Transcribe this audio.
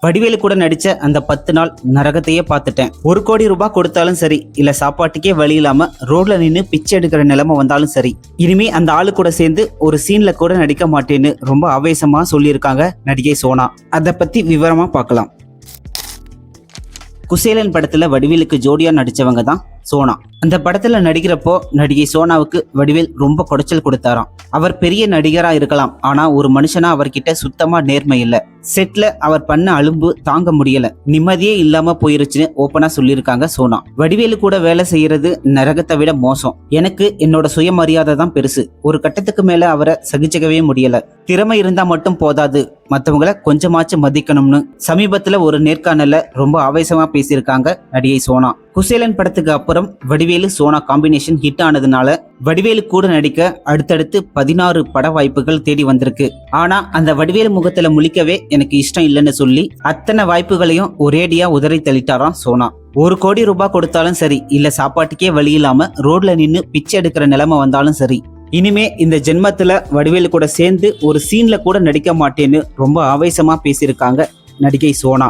வடிவேலு கூட நடிச்ச அந்த 10 நாள் நரகத்தையே பார்த்துட்டேன். 1 கோடி ரூபாய் கொடுத்தாலும் சரி, இல்ல சாப்பாட்டுக்கே வழி இல்லாம ரோட்ல நின்னு பிச்சை எடுக்கிற நிலைமை வந்தாலும் சரி, இனிமே அந்த ஆளு கூட சேர்ந்து ஒரு சீன்ல கூட நடிக்க மாட்டேன்னு ரொம்ப ஆவேசமா சொல்லியிருக்காங்க நடிகை சோனா. அதை பத்தி விவரமா பார்க்கலாம். குசேலன் படத்துல வடிவேலுக்கு ஜோடியா நடிச்சவங்க தான் சோனா. அந்த படத்துல நடிக்கிறப்போ நடிகை சோனாவுக்கு வடிவேல் ரொம்ப குடைச்சல் கொடுத்தாராம். அவர் பெரிய நடிகரா இருக்கலாம், ஆனா ஒரு மனுஷனா அவர்கிட்ட சுத்தமா நேர்மை இல்ல. செட்ல அவர் பண்ண அலும்பு தாங்க முடியல, நிம்மதியே இல்லாம போயிருச்சுன்னு ஓப்பனா சொல்லியிருக்காங்க சோனா. வடிவேலு கூட வேலை செய்யறது நரகத்தை விட மோசம். எனக்கு என்னோட சுயமரியாதை தான் பெருசு. ஒரு கட்டத்துக்கு மேல அவரை சகிச்சுக்கவே முடியல. திறமை இருந்தா மட்டும் போதாது, மத்தவங்கள கொஞ்சமாச்சும் மதிக்கணும்னு சமீபத்துல ஒரு நேர்காணல்ல ரொம்ப ஆவேசமா பேசியிருக்காங்க நடிகை சோனா. குசேலன் படத்துக்கு அப்புறம் வடிவேலு சோனா காம்பினேஷன் ஹிட் ஆனதுனால வடிவேலு கூட நடிக்க அடுத்தடுத்து 16 பட வாய்ப்புகள் தேடி வந்திருக்கு. ஆனா அந்த வடிவேலு முகத்துல முழிக்கவே எனக்கு இஷ்டம் இல்லைன்னு சொல்லி அத்தனை வாய்ப்புகளையும் ஒரேடியா உதறி தள்ளிட்டாராம் சோனா. 1 கோடி ரூபாய் கொடுத்தாலும் சரி, இல்ல சாப்பாட்டுக்கே வழி இல்லாம ரோட்ல நின்னு பிச்சை எடுக்கிற நிலைமை வந்தாலும் சரி, இனிமே இந்த ஜென்மத்துல வடிவேலு கூட சேர்ந்து ஒரு சீன்ல கூட நடிக்க மாட்டேன்னு ரொம்ப ஆவேசமா பேசியிருக்காங்க நடிகை சோனா.